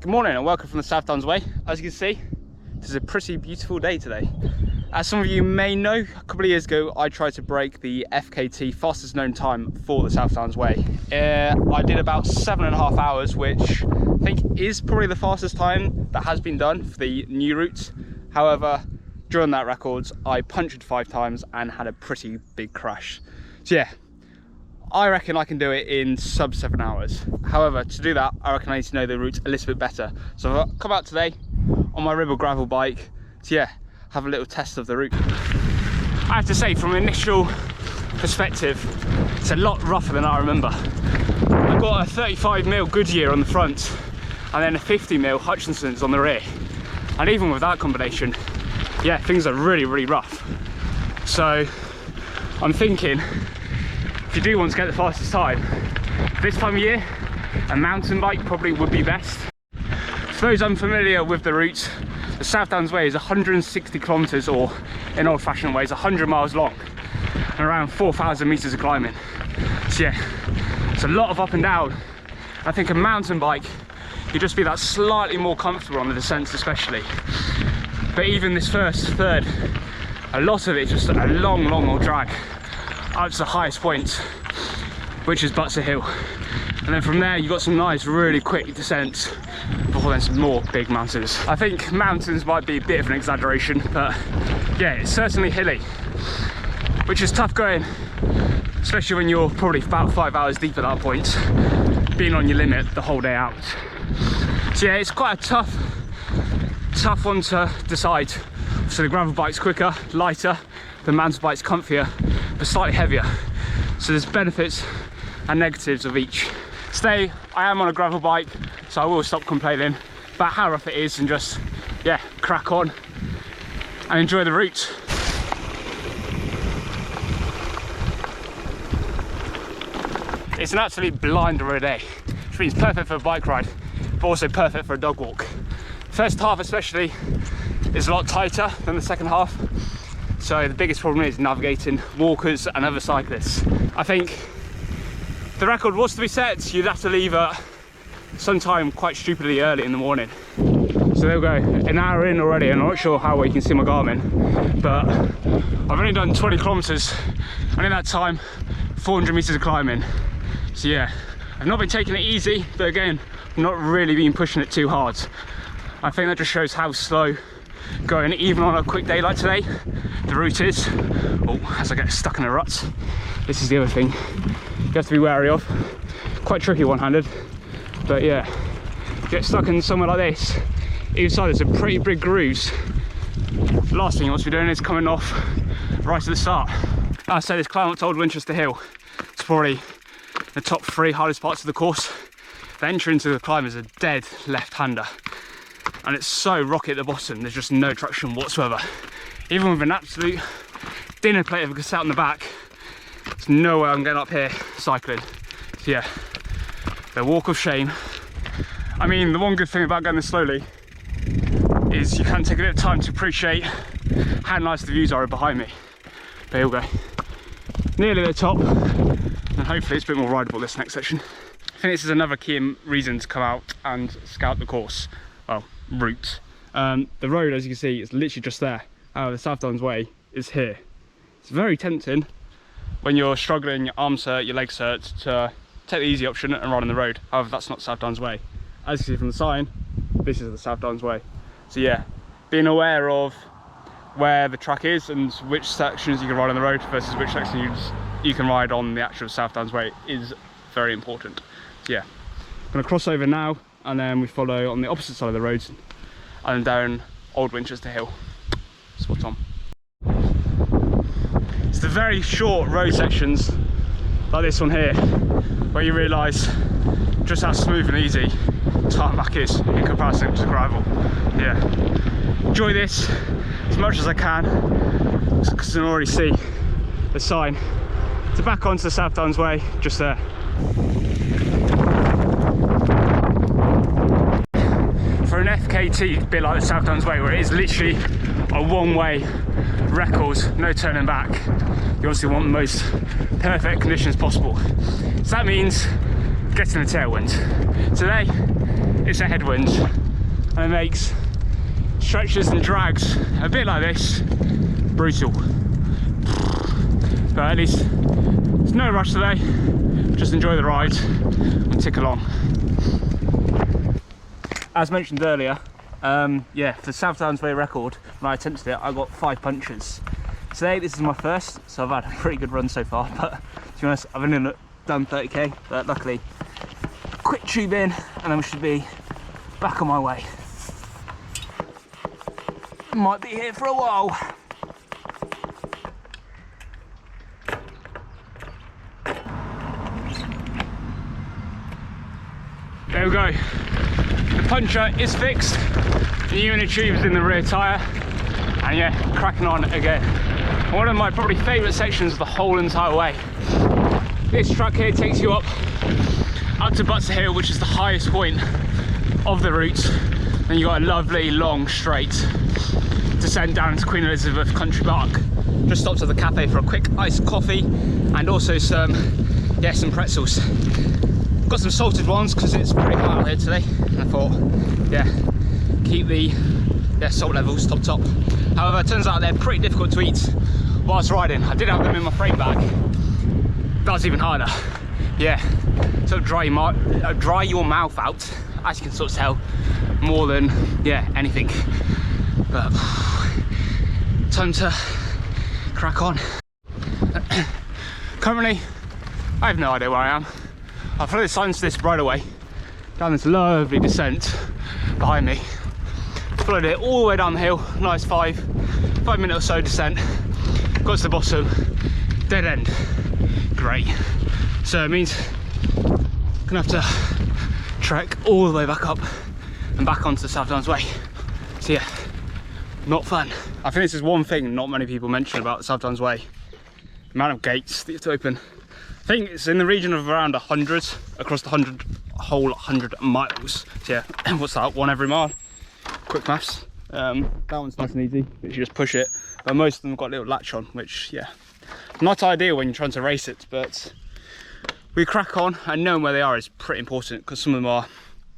Good morning and welcome from the South Downs Way. As you can see, this is a pretty beautiful day today. As some of you may know, a couple of years ago I tried to break the FKT fastest known time for the South Downs Way. I did about 7.5 hours, which I think is probably the fastest time that has been done for the new route. However, during that record I punctured 5 times and had a pretty big crash. So yeah, I reckon I can do it in sub 7 hours. However, to do that, I reckon I need to know the route a little bit better. So I've come out today on my Ribble gravel bike to, yeah, have a little test of the route. I have to say, from an initial perspective, it's a lot rougher than I remember. I've got a 35mm Goodyear on the front and then a 50mm Hutchinson's on the rear. And even with that combination, yeah, things are really rough. So I'm thinking, if you do want to get the fastest time, this time of year, a mountain bike probably would be best. For those unfamiliar with the route, the South Downs Way is 160 kilometers, or in old-fashioned ways, 100 miles long, and around 4,000 meters of climbing. So yeah, it's a lot of up and down. I think a mountain bike, you'd just be that slightly more comfortable on the descents especially. But even this first third, a lot of it just a long old drag up to the highest point, which is Butser Hill, and then from there you got some nice really quick descents before then some more big mountains. I think mountains might be a bit of an exaggeration, but yeah, it's certainly hilly, which is tough going, especially when you're probably about 5 hours deep at that point, being on your limit the whole day out. So yeah, it's quite a tough one to decide. So the gravel bike's quicker, lighter, the mountain bike's comfier, but slightly heavier. So there's benefits and negatives of each. Today I am on a gravel bike, so I will stop complaining about how rough it is and just, yeah, crack on and enjoy the route. It's an absolute blinder of a day, which means perfect for a bike ride, but also perfect for a dog walk. First half especially is a lot tighter than the second half. So the biggest problem is navigating walkers and other cyclists. I think if the record was to be set, you'd have to leave at sometime quite stupidly early in the morning. So there we go, an hour in already. I'm not sure how well you can see my Garmin, but I've only done 20 kilometers, and in that time, 400 meters of climbing. So yeah, I've not been taking it easy, but again, I've not really been pushing it too hard. I think that just shows how slow going, even on a quick day like today, the route is. Oh, as I get stuck in a rut, this is the other thing you have to be wary of. Quite tricky one-handed, but yeah, get stuck in somewhere like this, either side there's some pretty big grooves. The last thing you want to be doing is coming off right at the start. I say this climb up to Old Winchester Hill, it's probably the top 3 hardest parts of the course. The entry into the climb is a dead left-hander, and it's so rocky at the bottom, there's just no traction whatsoever. Even with an absolute dinner plate of a cassette on the back, there's no way I'm getting up here cycling. So yeah, the walk of shame. I mean, the one good thing about going this slowly is you can take a bit of time to appreciate how nice the views are behind me. But here we go, nearly at the top, and hopefully it's a bit more rideable this next section. I think this is another key reason to come out and scout the course. Well, route. The road, as you can see, is literally just there. The South Downs Way is here. It's very tempting when you're struggling, your arms hurt, your legs hurt, to take the easy option and ride on the road. However, that's not South Downs Way. As you see from the sign, this is the South Downs Way. So yeah, being aware of where the track is and which sections you can ride on the road versus which sections you can ride on the actual South Downs Way is very important. So yeah, I'm going to cross over now, and then we follow on the opposite side of the road and down Old Winchester Hill. Spot on. It's the very short road sections like this one here where you realise just how smooth and easy tarmac is in comparison to gravel. Yeah, enjoy this as much as I can, because I can already see the sign to back onto the South Downs Way just there. For an FKT bit like the South Downs Way, where it is literally a one-way record, no turning back, you obviously want the most perfect conditions possible. So that means getting the tailwind. Today it's a headwind, and it makes stretches and drags a bit like this brutal. But at least there's no rush today, just enjoy the ride and tick along. As mentioned earlier, yeah, for the South Downs Way record, when I attempted it, I got 5 punctures. Today, this is my first, so I've had a pretty good run so far, but to be honest, I've only done 30k, but luckily, quick tube in, and then we should be back on my way. Might be here for a while. There we go. The puncture is fixed. The unit tube's in the rear tyre, and yeah, cracking on again. One of my probably favourite sections of the whole entire way. This track here takes you up to Butser Hill, which is the highest point of the route. Then you got a lovely long straight descent down into Queen Elizabeth Country Park. Just stopped at the cafe for a quick iced coffee and also some pretzels. Got some salted ones because it's pretty hot out here today, and I thought, yeah, keep the salt levels top. However, it turns out they're pretty difficult to eat whilst riding. I did have them in my frame bag. That's even harder. Yeah, sort of dry your mouth out, as you can sort of tell, more than anything. But time to crack on. Currently, I have no idea where I am. I follow the signs to this right away, down this lovely descent behind me. Followed it all the way down the hill, nice 5-minute or so descent. Got to the bottom, dead end. Great. So it means I'm gonna have to trek all the way back up and back onto the South Downs Way. So yeah, not fun. I think this is one thing not many people mention about the South Downs Way. The amount of gates that you have to open. I think it's in the region of around 100 across the whole 100 miles. So yeah, what's that, 1 every mile? Quick maths. That one's nice and easy, but you just push it. But most of them have got a little latch on, which yeah, not ideal when you're trying to race it, but we crack on, and knowing where they are is pretty important because some of them are,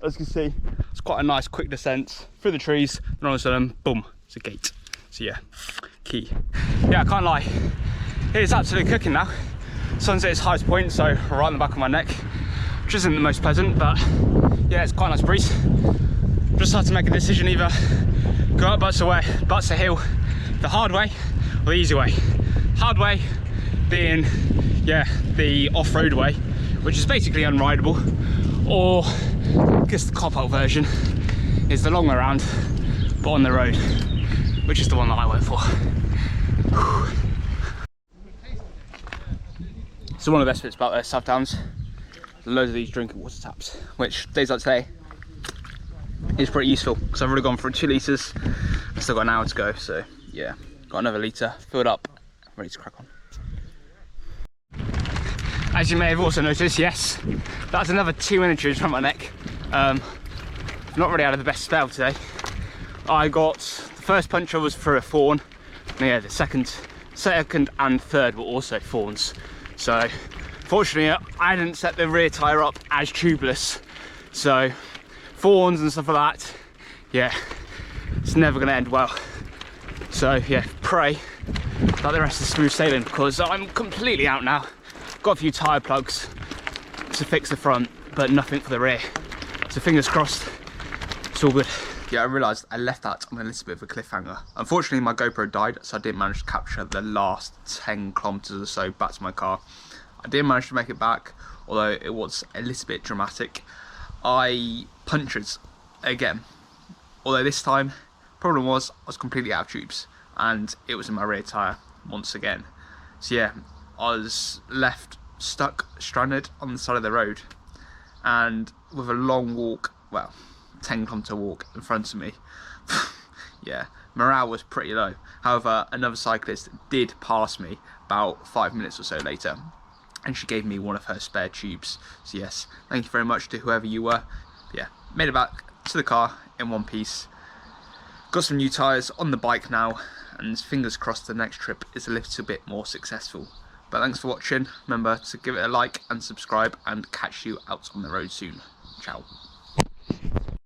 as you can see, it's quite a nice quick descent through the trees, and all of a sudden, boom, it's a gate. So yeah, key. Yeah, I can't lie, it's absolutely cooking now. Sun's at its highest point, so right in the back of my neck, which isn't the most pleasant, but yeah, it's quite a nice breeze. Just had to make a decision, either go up Butser Hill the hard way or the easy way. Hard way being, yeah, the off-road way, which is basically unrideable, or I guess the cop-out version is the long way around, but on the road, which is the one that I went for. Whew. So one of the best bits about the South Downs, loads of these drinking water taps, which days like today is pretty useful because I've already gone through 2 litres. I've still got an hour to go, so yeah, got another litre filled up, ready to crack on. As you may have also noticed, yes, that's another 2 inches from my neck. Not really out of the best spell today. I got, the first puncture was for a fawn, and yeah, the second and third were also fawns. So fortunately I didn't set the rear tyre up as tubeless, so fawns and stuff like that, yeah, it's never going to end well. So yeah, pray that the rest is smooth sailing, because I'm completely out now. Got a few tyre plugs to fix the front, but nothing for the rear, so fingers crossed, it's all good. Yeah, I realised I left that on a little bit of a cliffhanger. Unfortunately, my GoPro died, so I didn't manage to capture the last 10 kilometres or so back to my car. I did manage to make it back, although it was a little bit dramatic. I punctured again, although this time, problem was I was completely out of tubes, and it was in my rear tyre once again. So yeah, I was left stuck, stranded on the side of the road, and with a long walk, well, 10-kilometre walk in front of me. Yeah, morale was pretty low. However, another cyclist did pass me about 5 minutes or so later, and she gave me one of her spare tubes. So yes, thank you very much to whoever you were. But yeah, made it back to the car in one piece. Got some new tyres on the bike now, and fingers crossed the next trip is a little bit more successful. But thanks for watching. Remember to give it a like and subscribe, and catch you out on the road soon. Ciao.